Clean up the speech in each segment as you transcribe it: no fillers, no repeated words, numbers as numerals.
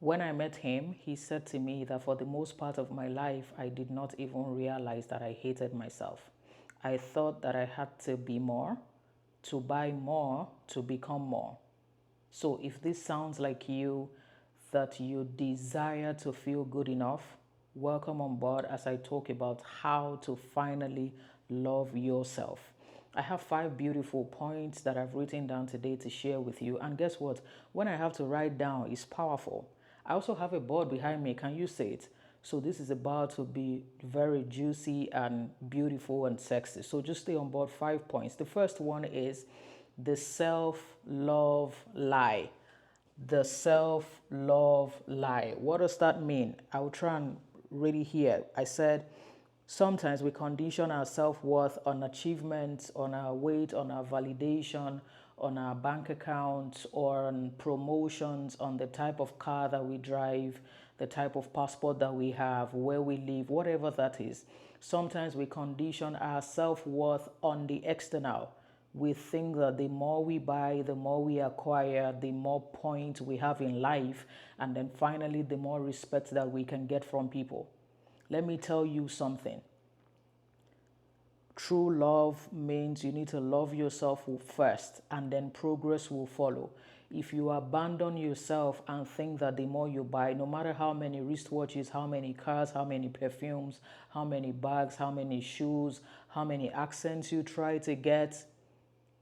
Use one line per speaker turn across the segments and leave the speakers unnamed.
When I met him, he said to me that for the most part of my life, I did not even realize that I hated myself. I thought that I had to be more, to buy more, to become more. So if this sounds like you, that you desire to feel good enough, welcome on board as I talk about how to finally love yourself. I have 5 beautiful points that I've written down today to share with you. And guess what? When I have to write down, it's powerful. I also have a board behind me. Can you see it? So this is about to be very juicy and beautiful and sexy. So just stay on board. 5 points. The first one is the self-love lie. The self-love lie. What does that mean? I will try and read it here. I said sometimes we condition our self-worth on achievements, on our weight, on our validation, on our bank accounts, or on promotions, on the type of car that we drive, the type of passport that we have, where we live, whatever that is. Sometimes we condition our self-worth on the external. We think that the more we buy, the more we acquire, the more points we have in life, and then finally, the more respect that we can get from people. Let me tell you something. True love means you need to love yourself first, and then progress will follow. If you abandon yourself and think that the more you buy, no matter how many wristwatches, how many cars, how many perfumes, how many bags, how many shoes, how many accents you try to get,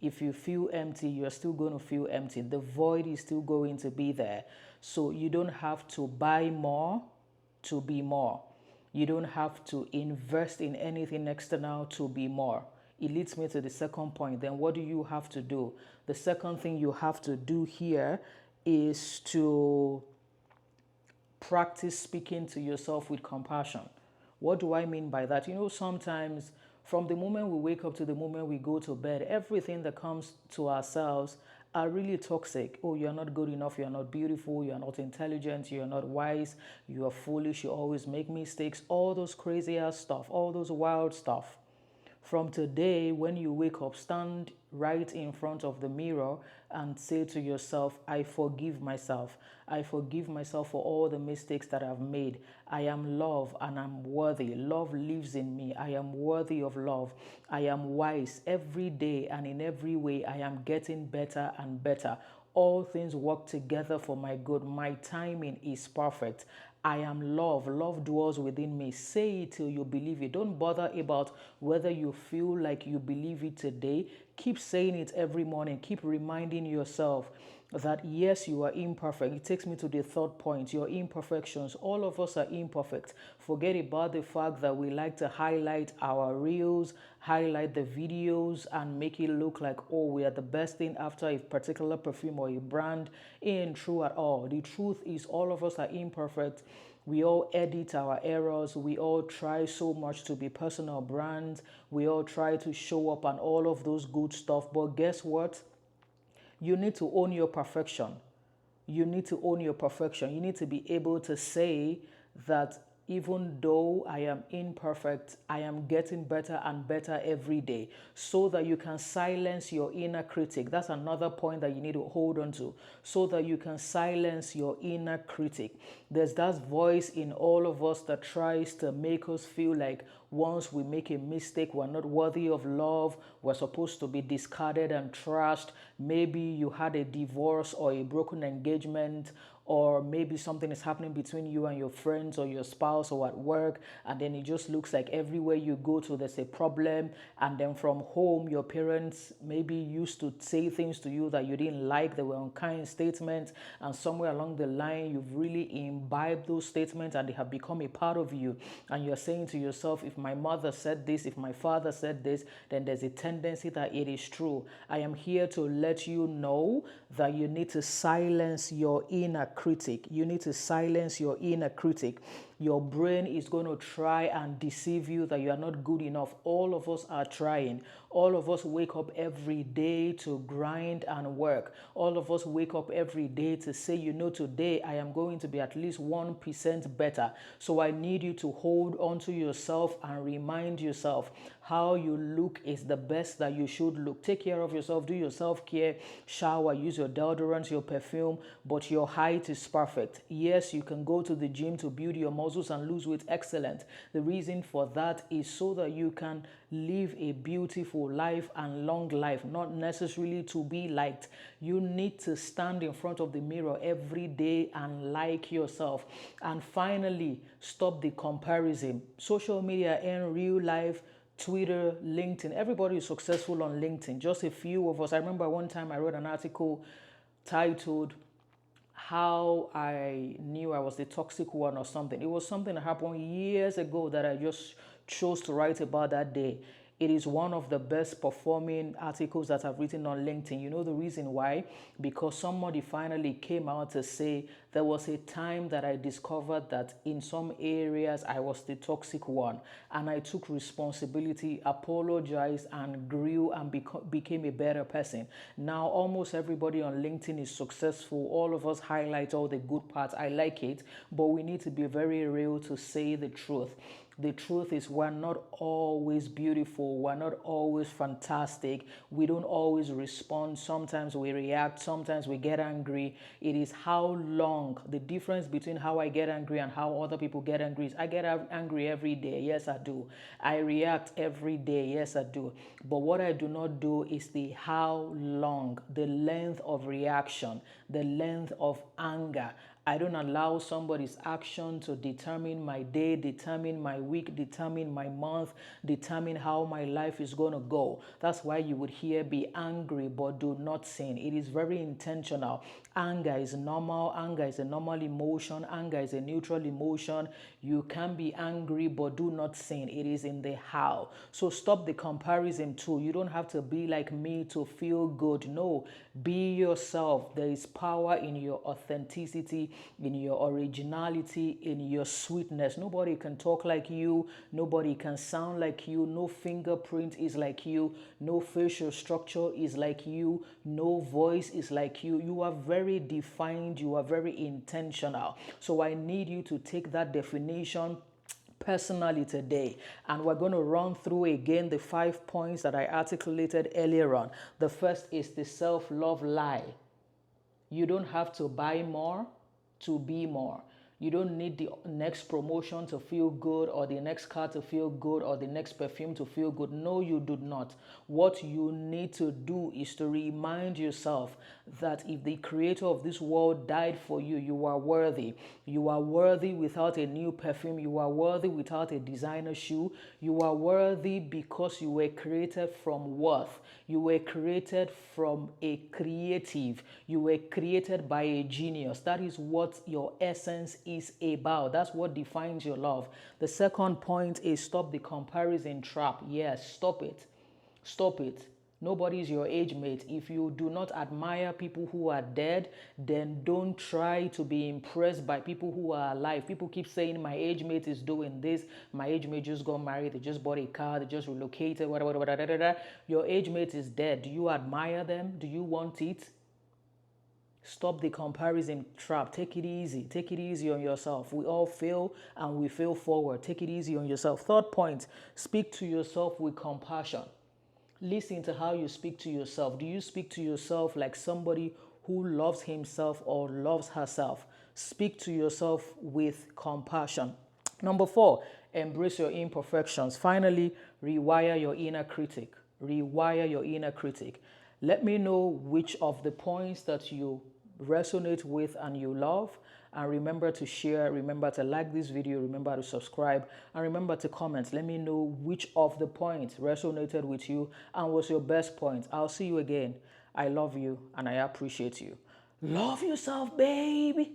if you feel empty, you're still going to feel empty. The void is still going to be there. So you don't have to buy more to be more. You don't have to invest in anything external to be more. It leads me to the second point. Then what do you have to do? The second thing you have to do here is to practice speaking to yourself with compassion. What do I mean by that? Sometimes from the moment we wake up to the moment we go to bed, everything that comes to ourselves are really toxic. Oh, you're not good enough, you're not beautiful, you're not intelligent, you're not wise, you are foolish, you always make mistakes, all those crazy ass stuff, all those wild stuff. From today, when you wake up, stand right in front of the mirror and say to yourself, I forgive myself. I forgive myself for all the mistakes that I've made. I am love and I'm worthy. Love lives in me. I am worthy of love. I am wise every day, and in every way I am getting better and better. All things work together for my good. My timing is perfect. I am love. Love dwells within me. Say it till you believe it. Don't bother about whether you feel like you believe it today. Keep saying it every morning. Keep reminding yourself that yes, you are imperfect. It takes me to the third point, your imperfections. All of us are imperfect. Forget about the fact that we like to highlight our reels, highlight the videos, and make it look like, oh, we are the best thing after a particular perfume or a brand. Ain't true at all. The truth is all of us are imperfect. We all edit our errors. We all try so much to be personal brands. We all try to show up and all of those good stuff. But guess what? You need to own your perfection. You need to own your perfection. You need to be able to say that even though I am imperfect, I am getting better and better every day, so that you can silence your inner critic. That's another point that you need to hold on to, so that you can silence your inner critic. There's that voice in all of us that tries to make us feel like once we make a mistake, we're not worthy of love, we're supposed to be discarded and trashed. Maybe you had a divorce or a broken engagement, or maybe something is happening between you and your friends or your spouse or at work, and then it just looks like everywhere you go to there's a problem. And then from home, your parents maybe used to say things to you that you didn't like, they were unkind statements, and somewhere along the line you've really imbibed those statements and they have become a part of you, and you're saying to yourself, if my mother said this, if my father said this, then there's a tendency that it is true. I am here to let you know that you need to silence your inner critic. You need to silence your inner critic. Your brain is going to try and deceive you that you are not good enough. All of us are trying. All of us wake up every day to grind and work. All of us wake up every day to say, today I am going to be at least 1% better. So I need you to hold on to yourself and remind yourself how you look is the best that you should look. Take care of yourself, do your self-care, shower, use your deodorant, your perfume, but your height is perfect. Yes, you can go to the gym to build your muscles and lose weight. Excellent. The reason for that is so that you can live a beautiful life and long life, not necessarily to be liked. You need to stand in front of the mirror every day and like yourself. And finally, stop the comparison. Social media and real life, Twitter, LinkedIn, everybody is successful on LinkedIn. Just a few of us. I remember one time I wrote an article titled How I Knew I Was the Toxic One or something. It was something that happened years ago that I just chose to write about that day. It is one of the best performing articles that I've written on LinkedIn. You know the reason why? Because somebody finally came out to say there was a time that I discovered that in some areas I was the toxic one, and I took responsibility, apologized, and grew and became a better person. Now almost everybody on LinkedIn is successful. All of us highlight all the good parts. I like it, but we need to be very real to say the truth. The truth is we're not always beautiful. We're not always fantastic. We don't always respond. Sometimes we react. Sometimes we get angry. It is how long. The difference between how I get angry and how other people get angry is I get angry every day. Yes, I do. I react every day. Yes, I do. But what I do not do is the how long, the length of reaction, the length of anger. I don't allow somebody's action to determine my day, determine my week, determine my month, determine how my life is going to go. That's why you would hear be angry but do not sin. It is very intentional. Anger is normal. Anger is a normal emotion. Anger is a neutral emotion. You can be angry but do not sin. It is in the how. So stop the comparison too. You don't have to be like me to feel good. No, be yourself. There is power in your authenticity, in your originality, in your sweetness. Nobody can talk like you. Nobody can sound like you. No fingerprint is like you. No facial structure is like you. No voice is like you. You are very defined. You are very intentional. So I need you to take that definition personally today, and we're going to run through again the 5 points that I articulated earlier on. The first is the self-love lie. You don't have to buy more to be more. You don't need the next promotion to feel good, or the next car to feel good, or the next perfume to feel good. No, you do not. What you need to do is to remind yourself that if the creator of this world died for you, you are worthy. You are worthy without a new perfume. You are worthy without a designer shoe. You are worthy because you were created from worth. You were created from a creative. You were created by a genius. That is what your essence is about. That's what defines your love. The second point is stop the comparison trap. Yes, stop it. Stop it. Nobody is your age mate. If you do not admire people who are dead, then don't try to be impressed by people who are alive. People keep saying my age mate is doing this, my age mate just got married, they just bought a car, they just relocated, whatever. Your age mate is dead. Do you admire them? Do you want it? Stop the comparison trap. Take it easy. Take it easy on yourself. We all fail and we fail forward. Take it easy on yourself. Third point, speak to yourself with compassion. Listen to how you speak to yourself. Do you speak to yourself like somebody who loves himself or loves herself? Speak to yourself with compassion. Number 4, embrace your imperfections. Finally, rewire your inner critic. Rewire your inner critic. Let me know which of the points that you resonate with and you love. And remember to share, remember to like this video, remember to subscribe, and remember to comment. Let me know which of the points resonated with you and was your best point. I'll see you again. I love you and I appreciate you. Love yourself, baby.